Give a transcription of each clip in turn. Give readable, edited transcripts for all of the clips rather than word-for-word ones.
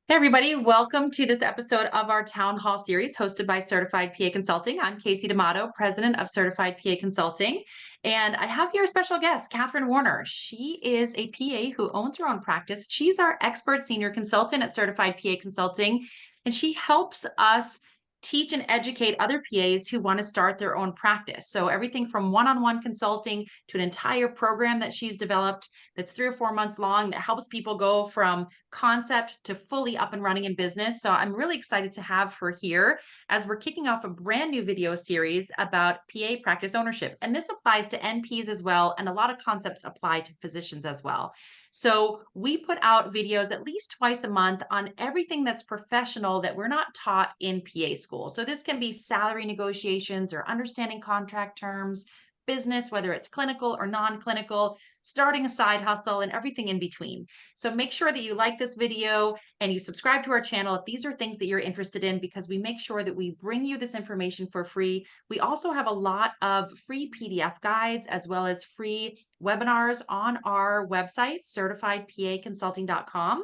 Hey, everybody. Welcome to this episode of our Town Hall series hosted by Certified PA Consulting. I'm Kasey D'Amato, president of Certified PA Consulting. And I have here a special guest, Kathryn Werner. She is a PA who owns her own practice. She's our expert senior consultant at Certified PA Consulting, and she helps us teach and educate other PAs who want to start their own practice. So everything from one-on-one consulting to an entire program that she's developed that's 3 or 4 months long that helps people go from concept to fully up and running in business. So I'm really excited to have her here as we're kicking off a brand new video series about PA practice ownership. And this applies to NPs as well, and a lot of concepts apply to physicians as well. So we put out videos at least twice a month on everything that's professional that we're not taught in PA school. So this can be salary negotiations or understanding contract terms, business, whether it's clinical or non-clinical, starting a side hustle, and everything in between. So make sure that you like this video and you subscribe to our channel if these are things that you're interested in, because we make sure that we bring you this information for free. We also have a lot of free PDF guides as well as free webinars on our website, certifiedpaconsulting.com.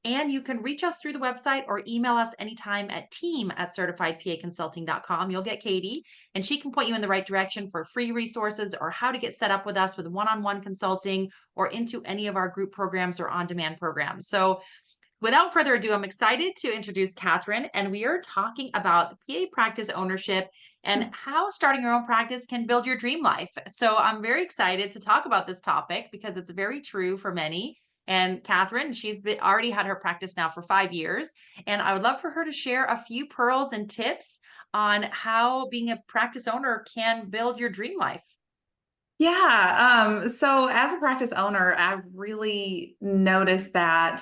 And you can reach us through the website or email us anytime at team@certifiedpaconsulting.com. You'll get Katie, and she can point you in the right direction for free resources or how to get set up with us with one-on-one consulting or into any of our group programs or on-demand programs. So without further ado, I'm excited to introduce Kathryn, and we are talking about PA practice ownership and how starting your own practice can build your dream life. So I'm very excited to talk about this topic because it's very true for many. And Kathryn, already had her practice now for 5 years, and I would love for her to share a few pearls and tips on how being a practice owner can build your dream life. So as a practice owner, I really noticed that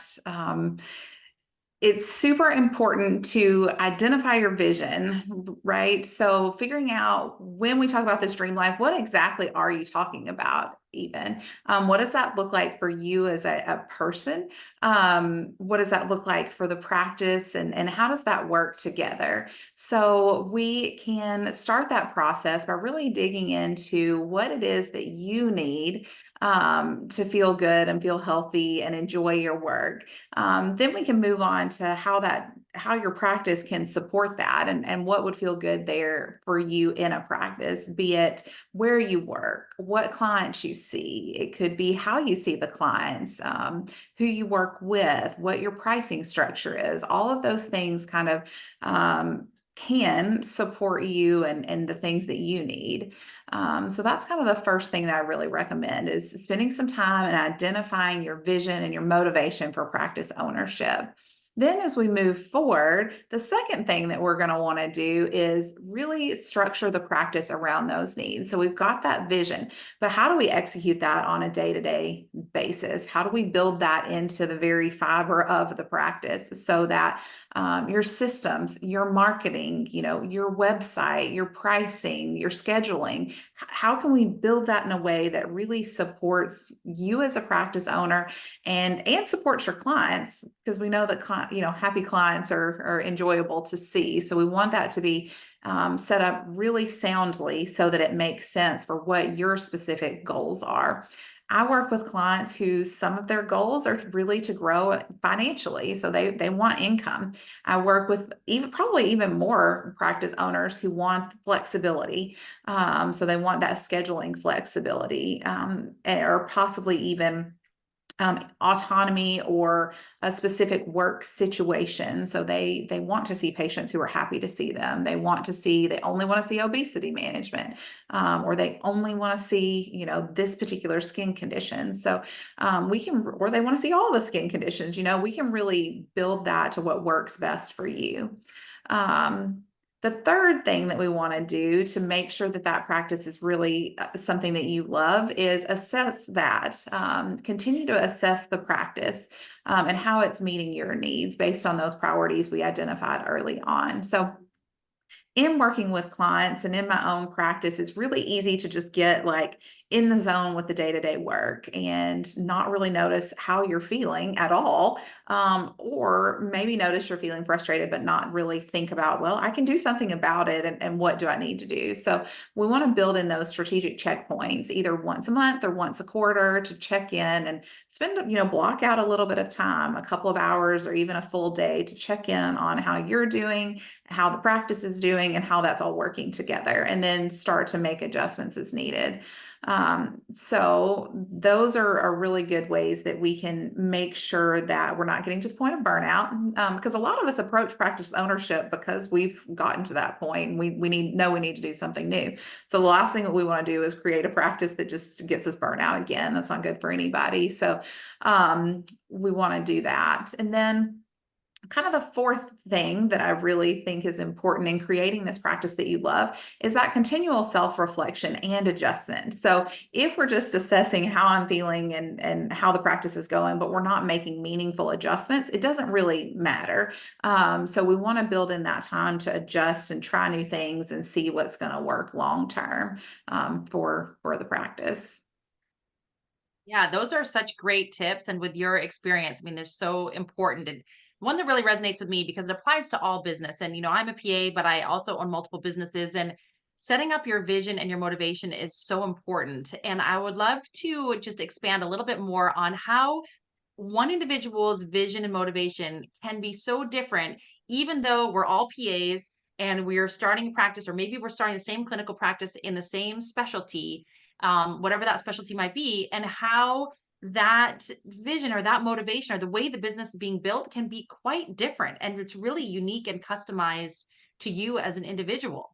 it's super important to identify your vision, right? So figuring out when we talk about this dream life, what exactly are you talking about even? What does that look like for you as a person? What does that look like for the practice and how does that work together? So we can start that process by really digging into what it is that you need to feel good and feel healthy and enjoy your work. Then we can move on to how your practice can support that and what would feel good there for you in a practice, be it where you work, what clients you see. It could be how you see the clients, who you work with, what your pricing structure is. All of those things kind of can support you and the things that you need. So that's kind of the first thing that I really recommend is spending some time and identifying your vision and your motivation for practice ownership. Then as we move forward, the second thing that we're going to want to do is really structure the practice around those needs. So we've got that vision, but how do we execute that on a day-to-day basis? How do we build that into the very fiber of the practice so that your systems, your marketing, your website, your pricing, your scheduling, how can we build that in a way that really supports you as a practice owner and supports your clients? Because we know that happy clients are enjoyable to see. So we want that to be set up really soundly so that it makes sense for what your specific goals are. I work with clients who some of their goals are really to grow financially. So they want income. I work with probably even more practice owners who want flexibility. So they want that scheduling flexibility, or possibly even autonomy or a specific work situation. So they want to see patients who are happy to see them. They only want to see obesity management, or they only want to see, this particular skin condition. So or they want to see all the skin conditions. We can really build that to what works best for you. The third thing that we want to do to make sure that that practice is really something that you love is assess that. Continue to assess the practice and how it's meeting your needs based on those priorities we identified early on. So in working with clients and in my own practice, it's really easy to just get in the zone with the day-to-day work and not really notice how you're feeling at all. Or maybe notice you're feeling frustrated, but not really think about, well, I can do something about it, and what do I need to do? So we want to build in those strategic checkpoints either once a month or once a quarter to check in and spend, block out a little bit of time, a couple of hours or even a full day to check in on how you're doing, how the practice is doing, and how that's all working together, and then start to make adjustments as needed. So those are really good ways that we can make sure that we're not getting to the point of burnout. Because a lot of us approach practice ownership because we've gotten to that point and we need to do something new. So the last thing that we want to do is create a practice that just gets us burnt out again. That's not good for anybody. So we want to do that. And then kind of the fourth thing that I really think is important in creating this practice that you love is that continual self-reflection and adjustment. So if we're just assessing how I'm feeling and how the practice is going, but we're not making meaningful adjustments, it doesn't really matter. So we want to build in that time to adjust and try new things and see what's going to work long term for the practice. Yeah, those are such great tips. And with your experience, I mean, they're so important. And one that really resonates with me because it applies to all business. And, I'm a PA, but I also own multiple businesses. And setting up your vision and your motivation is so important. And I would love to just expand a little bit more on how one individual's vision and motivation can be so different, even though we're all PAs and we're starting a practice, or maybe we're starting the same clinical practice in the same specialty, whatever that specialty might be, and how that vision or that motivation or the way the business is being built can be quite different. And it's really unique and customized to you as an individual.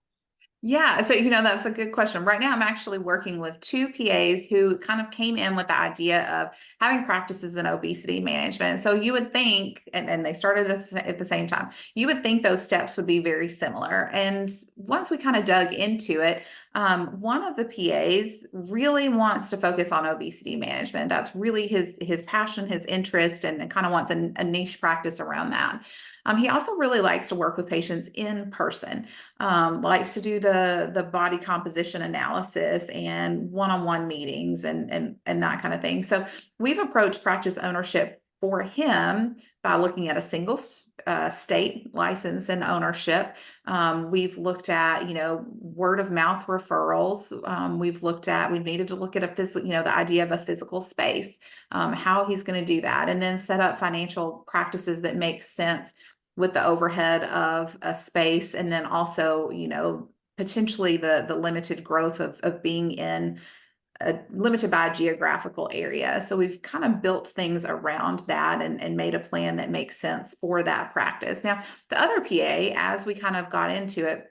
Yeah, so that's a good question. Right now, I'm actually working with two PAs who kind of came in with the idea of having practices in obesity management. So you would think, and they started at the same time, you would think those steps would be very similar. And once we kind of dug into it, one of the PAs really wants to focus on obesity management. That's really his passion, his interest, and kind of wants a niche practice around that. He also really likes to work with patients in person, likes to do the body composition analysis and one-on-one meetings and that kind of thing. So we've approached practice ownership for him by looking at a single state license and ownership. We've looked at, word of mouth referrals. We've needed to look at the idea of a physical space, how he's going to do that, and then set up financial practices that make sense with the overhead of a space, and then also, potentially the limited growth of being in limited by a geographical area. So we've kind of built things around that and made a plan that makes sense for that practice. Now, the other PA, as we kind of got into it,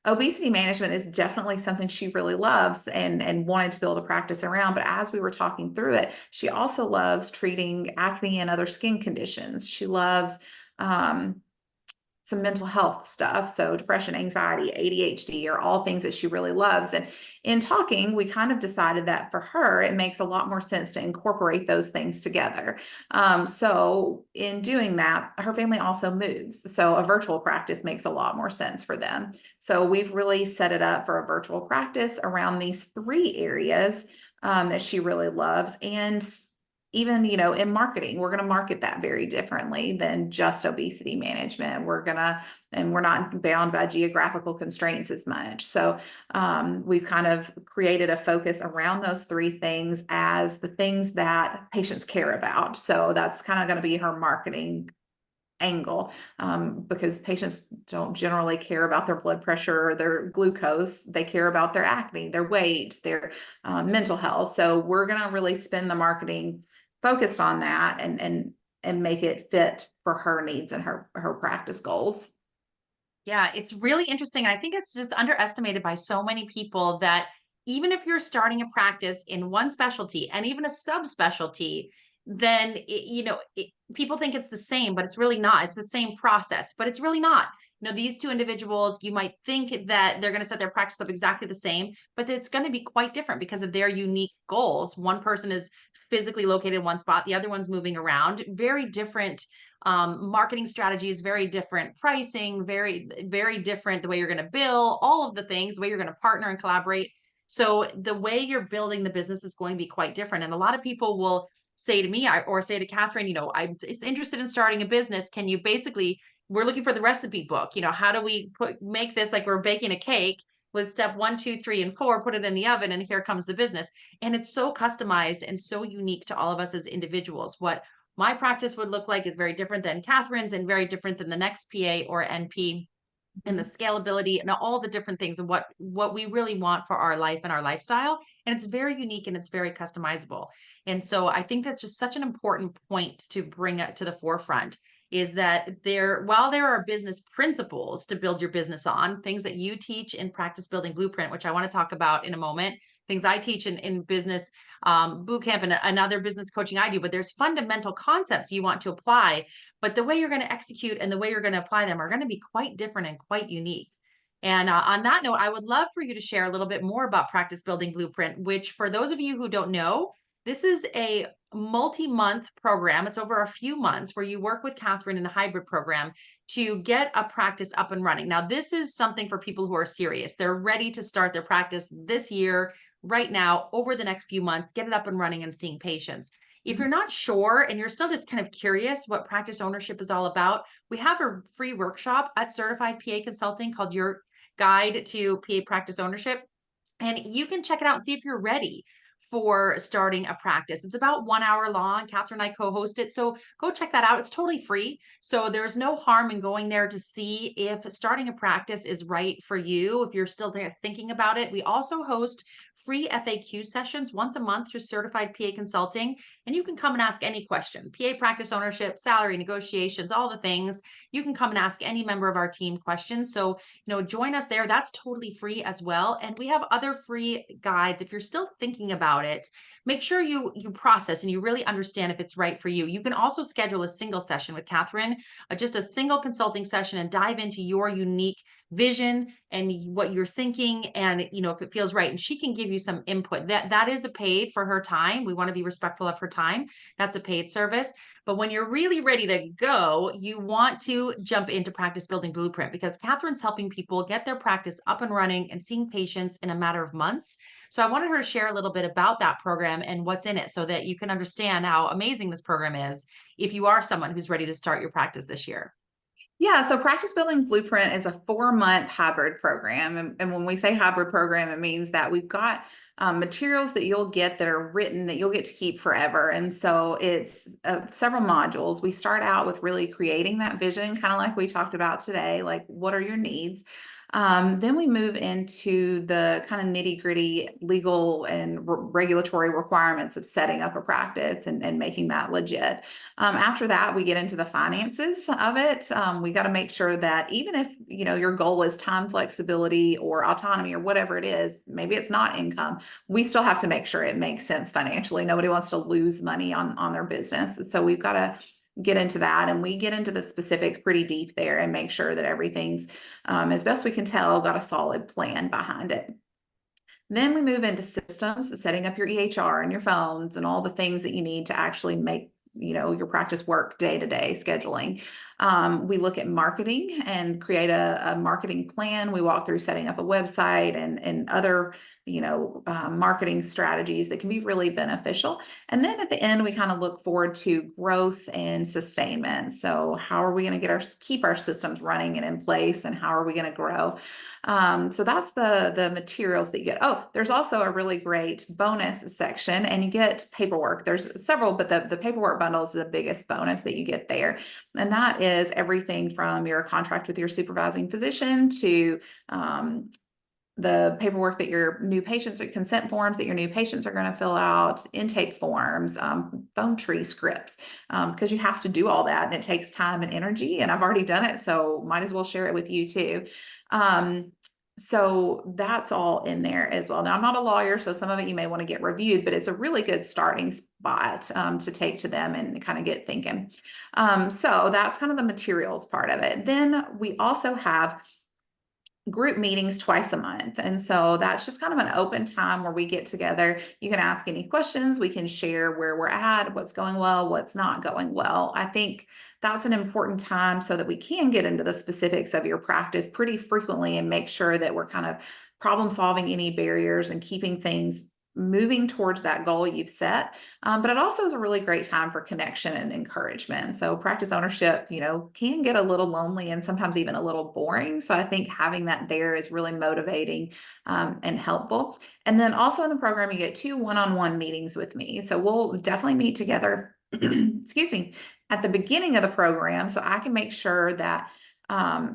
obesity management is definitely something she really loves and wanted to build a practice around. But as we were talking through it, she also loves treating acne and other skin conditions. She loves some mental health stuff. So depression, anxiety, ADHD are all things that she really loves. And in talking, we kind of decided that for her, it makes a lot more sense to incorporate those things together. So in doing that, her family also moves. So a virtual practice makes a lot more sense for them. So we've really set it up for a virtual practice around these three areas that she really loves. And even, in marketing, we're going to market that very differently than just obesity management. And we're not bound by geographical constraints as much. So we've kind of created a focus around those three things as the things that patients care about. So that's kind of going to be her marketing angle, because patients don't generally care about their blood pressure or their glucose. They care about their acne, their weight, their mental health. So we're going to really spend the marketing focused on that and make it fit for her needs and her practice goals. Yeah, it's really interesting. I think it's just underestimated by so many people that even if you're starting a practice in one specialty and even a subspecialty, then people think it's the same, but it's really not. It's the same process, but it's really not. These two individuals, you might think that they're going to set their practice up exactly the same, but it's going to be quite different because of their unique goals. One person is physically located in one spot, the other one's moving around. Very different marketing strategies, very different pricing, very, very different the way you're going to bill, all of the things, the way you're going to partner and collaborate. So the way you're building the business is going to be quite different. And a lot of people will say to me, or say to Kathryn, I'm interested in starting a business. Can you basically, we're looking for the recipe book. How do we make this like we're baking a cake with step 1, 2, 3, and 4, put it in the oven, and here comes the business. And it's so customized and so unique to all of us as individuals. What my practice would look like is very different than Kathryn's and very different than the next PA or NP, and the scalability and all the different things and what we really want for our life and our lifestyle. And it's very unique and it's very customizable. And so I think that's just such an important point to bring it to the forefront, is that while there are business principles to build your business on, things that you teach in Practice Building Blueprint, which I want to talk about in a moment, things I teach in business boot camp and another business coaching I do, but there's fundamental concepts you want to apply, but the way you're going to execute and the way you're going to apply them are going to be quite different and quite unique. And on that note, I would love for you to share a little bit more about Practice Building Blueprint, which, for those of you who don't know, this is a multi-month program. It's over a few months where you work with Kathryn in a hybrid program to get a practice up and running. Now, this is something for people who are serious. They're ready to start their practice this year, right now, over the next few months, get it up and running and seeing patients. If you're not sure and you're still just kind of curious what practice ownership is all about, we have a free workshop at Certified PA Consulting called Your Guide to PA Practice Ownership. And you can check it out and see if you're ready for starting a practice. It's about 1 hour long. Kathryn and I co-host it. So go check that out. It's totally free. So there's no harm in going there to see if starting a practice is right for you. If you're still there thinking about it, we also host free FAQ sessions once a month through Certified PA Consulting. And you can come and ask any question: PA practice ownership, salary negotiations, all the things. You can come and ask any member of our team questions. So, join us there. That's totally free as well. And we have other free guides. If you're still thinking about it, make sure you process and you really understand if it's right for you. You can also schedule a single session with Kathryn, just a single consulting session, and dive into your unique vision and what you're thinking, and if it feels right, and she can give you some input. That is a paid for her time. We want to be respectful of her time. That's a paid service. But when you're really ready to go, you want to jump into Practice Building Blueprint, because Kathryn's helping people get their practice up and running and seeing patients in a matter of months. So I wanted her to share a little bit about that program and what's in it, so that you can understand how amazing this program is if you are someone who's ready to start your practice this year. Yeah, so Practice Building Blueprint is a 4-month hybrid program. And when we say hybrid program, it means that we've got materials that you'll get that are written that you'll get to keep forever. And so it's several modules. We start out with really creating that vision, kind of like we talked about today, like what are your needs? Then we move into the kind of nitty-gritty legal and regulatory requirements of setting up a practice and making that legit. After that, we get into the finances of it. We got to make sure that even if your goal is time flexibility or autonomy or whatever it is, maybe it's not income, we still have to make sure it makes sense financially. Nobody wants to lose money on their business. So we've got to get into that, and we get into the specifics pretty deep there and make sure that everything's, as best we can tell, got a solid plan behind it. Then we move into systems, setting up your EHR and your phones and all the things that you need to actually make your practice work day-to-day scheduling. We look at marketing and create a marketing plan. We walk through setting up a website and other marketing strategies that can be really beneficial. And then at the end, we kind of look forward to growth and sustainment. So how are we going to keep our systems running and in place, and how are we going to grow? So that's the materials that you get. Oh, there's also a really great bonus section, and you get paperwork. There's several, but the paperwork bundle is the biggest bonus that you get there. And that is everything from your contract with your supervising physician to the paperwork that your new patients, or consent forms that your new patients are going to fill out, intake forms, phone tree scripts, because you have to do all that and it takes time and energy, and I've already done it, so might as well share it with you too. So that's all in there as well. Now, I'm not a lawyer, so some of it you may want to get reviewed, but it's a really good starting spot to take to them and kind of get thinking. So that's kind of the materials part of it. Then we also have group meetings twice a month. And so that's just kind of an open time where we get together. You can ask any questions, we can share where we're at, what's going well, what's not going well. I think that's an important time so that we can get into the specifics of your practice pretty frequently and make sure that we're kind of problem solving any barriers and keeping things moving towards that goal you've set. But it also is a really great time for connection and encouragement. So practice ownership, can get a little lonely and sometimes even a little boring. So I think having that there is really motivating and helpful. And then also in the program, you get 2 one-on-one meetings with me. So we'll definitely meet together, excuse me, at the beginning of the program, so I can make sure that I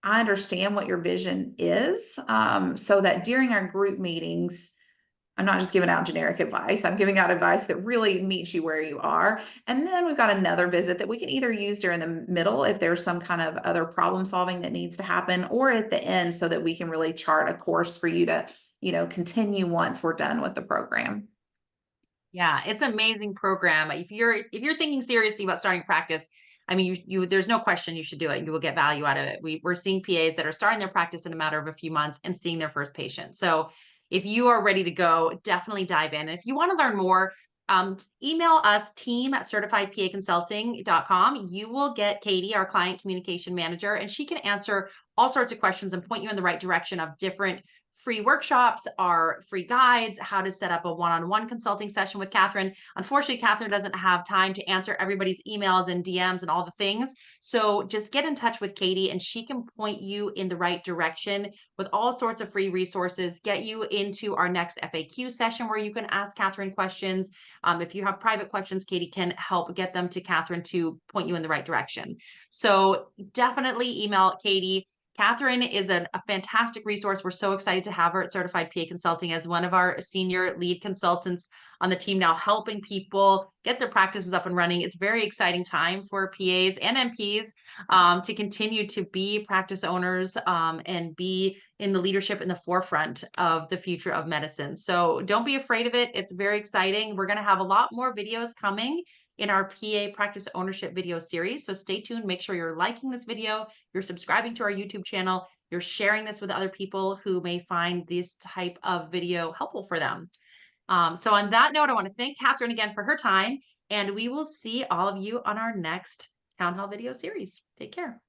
understand what your vision is, so that during our group meetings, I'm not just giving out generic advice. I'm giving out advice that really meets you where you are. And then we've got another visit that we can either use during the middle if there's some kind of other problem solving that needs to happen, or at the end so that we can really chart a course for you to, continue once we're done with the program. Yeah, it's an amazing program. If you're thinking seriously about starting practice, I mean, you there's no question you should do it. You will get value out of it. We're seeing PAs that are starting their practice in a matter of a few months and seeing their first patient. So if you are ready to go, definitely dive in. And if you want to learn more, email us team@certifiedpaconsulting.com. You will get Katie, our client communication manager, and she can answer all sorts of questions and point you in the right direction of different free workshops, our free guides, how to set up a one-on-one consulting session with Kathryn. Unfortunately, Kathryn doesn't have time to answer everybody's emails and DMs and all the things. So just get in touch with Katie and she can point you in the right direction with all sorts of free resources, get you into our next FAQ session where you can ask Kathryn questions. If you have private questions, Katie can help get them to Kathryn to point you in the right direction. So definitely email Katie. Kathryn is a fantastic resource. We're so excited to have her at Certified PA Consulting as one of our senior lead consultants on the team now, helping people get their practices up and running. It's a very exciting time for PAs and NPs to continue to be practice owners and be in the leadership in the forefront of the future of medicine. So don't be afraid of it. It's very exciting. We're going to have a lot more videos coming in our PA practice ownership video series. So stay tuned. Make sure you're liking this video, you're subscribing to our YouTube channel, you're sharing this with other people who may find this type of video helpful for them. So on that note, I want to thank Kathryn again for her time, and we will see all of you on our next Town Hall video series. Take care.